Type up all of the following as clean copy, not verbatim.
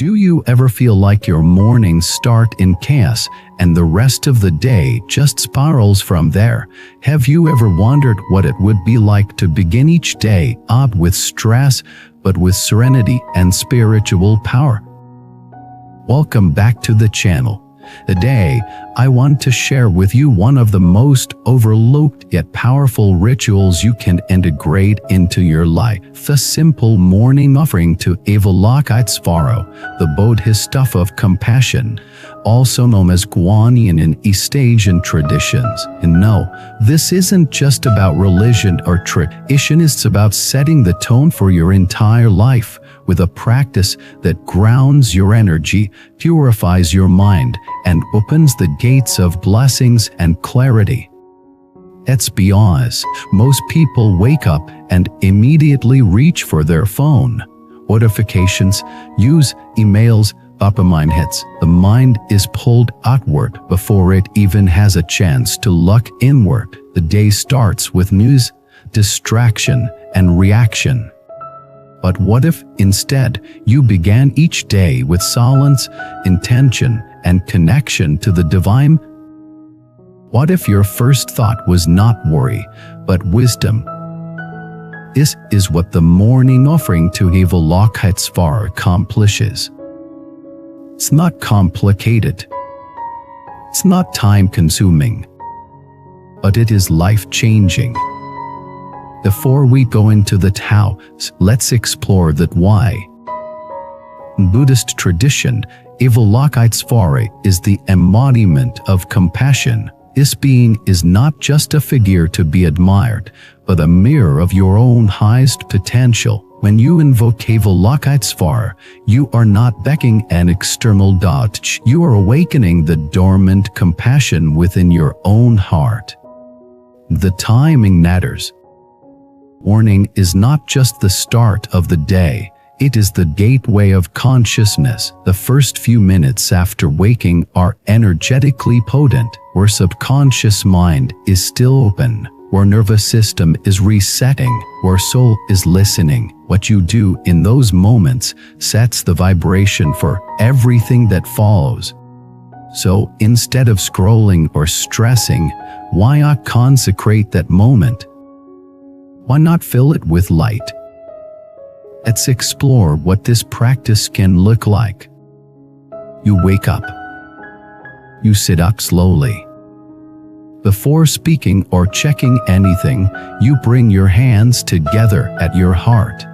Do you ever feel like your mornings start in chaos and the rest of the day just spirals from there? Have you ever wondered what it would be like to begin each day not with stress, but with serenity and spiritual power? Welcome back to the channel. Today, I want to share with you one of the most overlooked yet powerful rituals you can integrate into your life: the simple morning offering to Avalokitesvara, the Bodhisattva of compassion, also known as Guanyin in East Asian traditions. And no, this isn't just about religion or tradition, it's about setting the tone for your entire life with a practice that grounds your energy, purifies your mind, and opens the gates of blessings and clarity. Let's be honest, most people wake up and immediately reach for their phone. Notifications, use emails, dopamine hits. The mind is pulled outward before it even has a chance to look inward. The day starts with news, distraction, and reaction. But what if, instead, you began each day with silence, intention, and connection to the divine? What if your first thought was not worry, but wisdom? This is what the morning offering to Avalokitesvara accomplishes. It's not complicated. It's not time-consuming. But it is life-changing. Before we go into the how, let's explore that why. In Buddhist tradition, Avalokitesvara is the embodiment of compassion. This being is not just a figure to be admired, but a mirror of your own highest potential. When you invoke Avalokitesvara, you are not begging an external god. You are awakening the dormant compassion within your own heart. The timing matters. Morning is not just the start of the day, it is the gateway of consciousness. The first few minutes after waking are energetically potent, where subconscious mind is still open, where nervous system is resetting, where soul is listening. What you do in those moments sets the vibration for everything that follows. So instead of scrolling or stressing, why not consecrate that moment? Why not fill it with light? Let's explore what this practice can look like. You wake up. You sit up slowly. Before speaking or checking anything, you bring your hands together at your heart.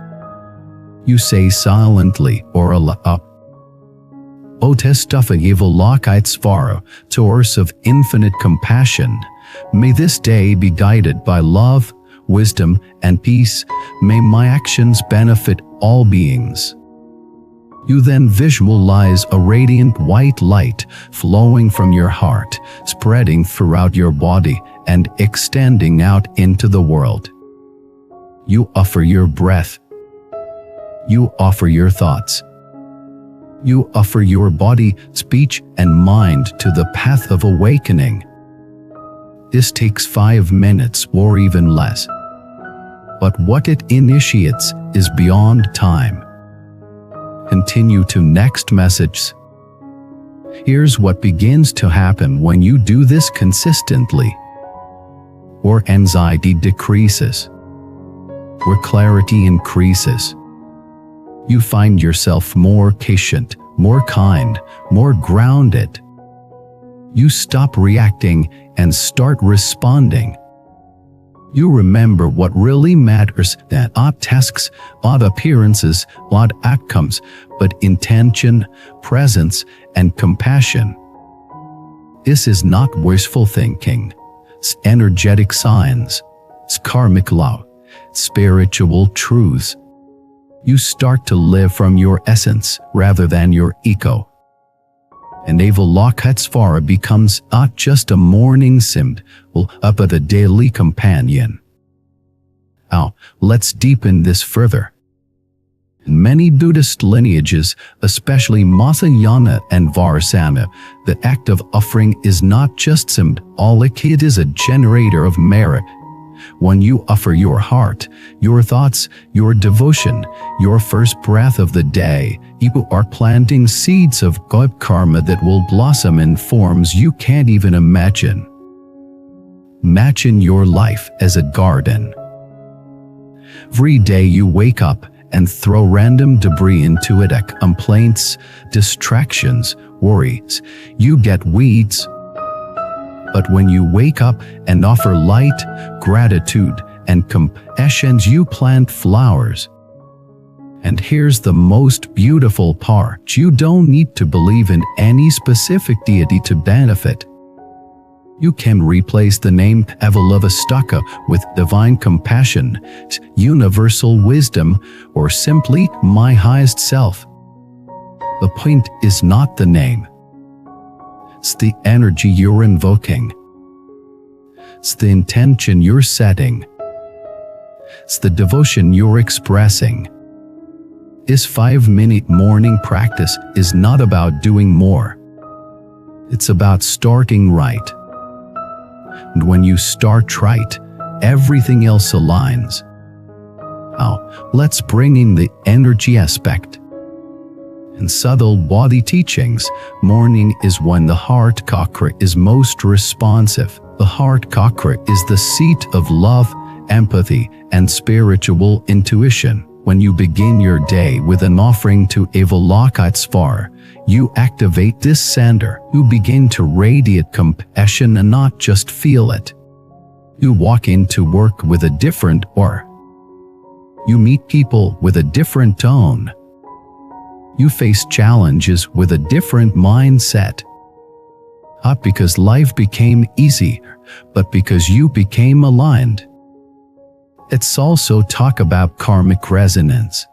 You say silently or aloud, Bodhisattva Avalokitesvara, source of infinite compassion, may this day be guided by love, wisdom, and peace. May my actions benefit all beings. You then visualize a radiant white light flowing from your heart, spreading throughout your body and extending out into the world. You offer your breath. You offer your thoughts. You offer your body, speech, and mind to the path of awakening. This takes 5 minutes or even less. But what it initiates is beyond time. Continue to next message. Here's what begins to happen when you do this consistently. Where anxiety decreases. Where clarity increases. You find yourself more patient, more kind, more grounded. You stop reacting and start responding. You remember what really matters, that not tasks, not appearances, not outcomes, but intention, presence, and compassion. This is not wishful thinking. It's energetic science. It's karmic law. Spiritual truths. You start to live from your essence rather than your ego. And Avalokitesvara becomes not just a morning symbol, but a daily companion. Now, let's deepen this further. In many Buddhist lineages, especially Mahayana and Vaishnava, the act of offering is not just symbolic, it is a generator of merit. when you offer your heart, your thoughts, your devotion, your first breath of the day, you are planting seeds of good karma that will blossom in forms you can't even imagine. Imagine your life as a garden. Every day you wake up and throw random debris into it, complaints, distractions, worries. You get weeds. But when you wake up and offer light, gratitude, and compassion, you plant flowers. And here's the most beautiful part: you don't need to believe in any specific deity to benefit. You can replace the name Avalokitesvara with divine compassion, universal wisdom, or simply my highest self. The point is not the name. It's the energy you're invoking. It's the intention you're setting. It's the devotion you're expressing. This 5-minute morning practice is not about doing more. It's about starting right. And when you start right, everything else aligns. Now, let's bring in the energy aspect. In subtle body teachings, morning is when the heart chakra is most responsive. The heart chakra is the seat of love, empathy, and spiritual intuition. When you begin your day with an offering to Avalokitesvara, you activate this center. You begin to radiate compassion and not just feel it. You walk into work with a different aura. You meet people with a different tone. You face challenges with a different mindset. Not because life became easy, but because you became aligned. It's also talk about karmic resonance.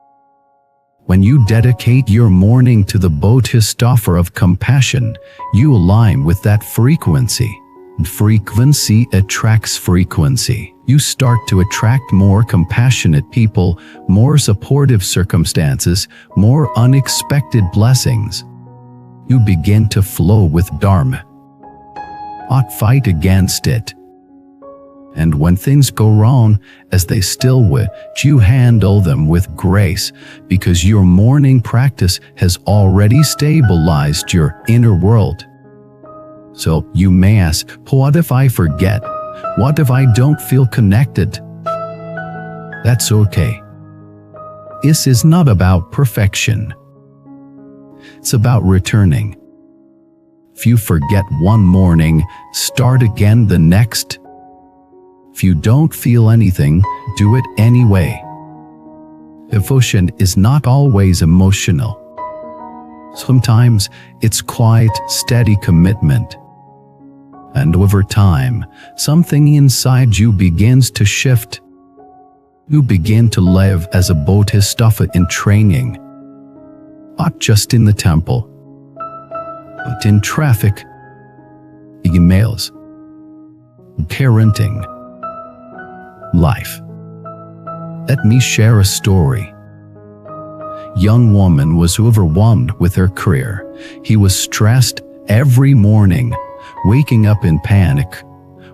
When you dedicate your morning to the Bodhisattva of compassion, you align with that frequency. Frequency attracts frequency. You start to attract more compassionate people, more supportive circumstances, more unexpected blessings. You begin to flow with Dharma. Not fight against it. And when things go wrong, as they still will, you handle them with grace, because your morning practice has already stabilized your inner world. So you may ask, what if I forget? What if I don't feel connected? That's okay. This is not about perfection. It's about returning. If you forget one morning, start again the next. If you don't feel anything, do it anyway. Devotion is not always emotional. Sometimes it's quiet, steady commitment. And over time, something inside you begins to shift. You begin to live as a bodhisattva in training. Not just in the temple, but in traffic, emails, parenting, life. Let me share a story. Young woman was overwhelmed with her career. He was stressed every morning, waking up in panic,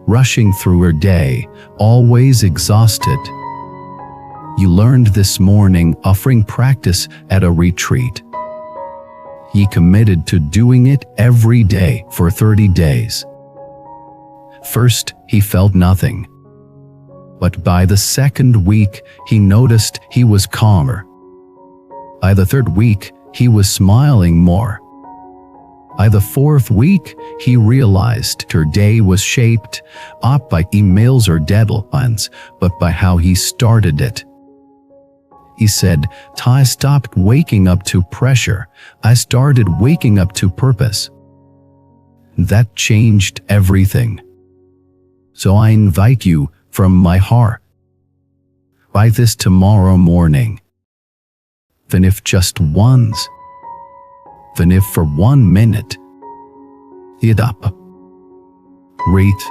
rushing through her day, always exhausted. He learned this morning offering practice at a retreat. He committed to doing it every day for 30 days. First, he felt nothing. But by the second week, he noticed he was calmer. By the third week, he was smiling more. By the fourth week, he realized her day was shaped not by emails or deadlines, but by how he started it. He said, I stopped waking up to pressure. I started waking up to purpose. That changed everything. So I invite you from my heart. Try this tomorrow morning. Even if just once. Even if for 1 minute. Get up. Breathe.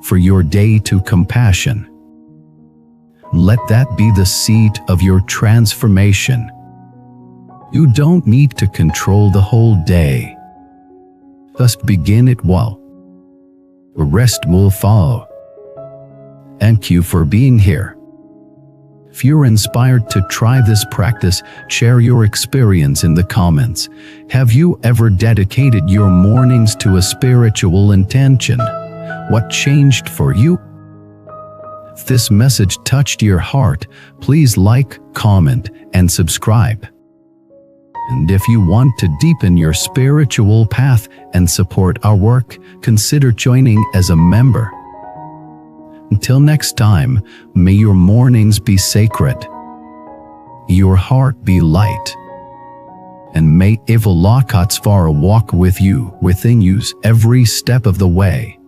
For your day to compassion. Let that be the seed of your transformation. You don't need to control the whole day. Just begin it well. The rest will follow. Thank you for being here. If you're inspired to try this practice, share your experience in the comments. Have you ever dedicated your mornings to a spiritual intention? What changed for you? If this message touched your heart, please like, comment, and subscribe. And if you want to deepen your spiritual path and support our work, consider joining as a member. Until next time, may your mornings be sacred, your heart be light, and may Avalokitesvara walk with you, within you, every step of the way.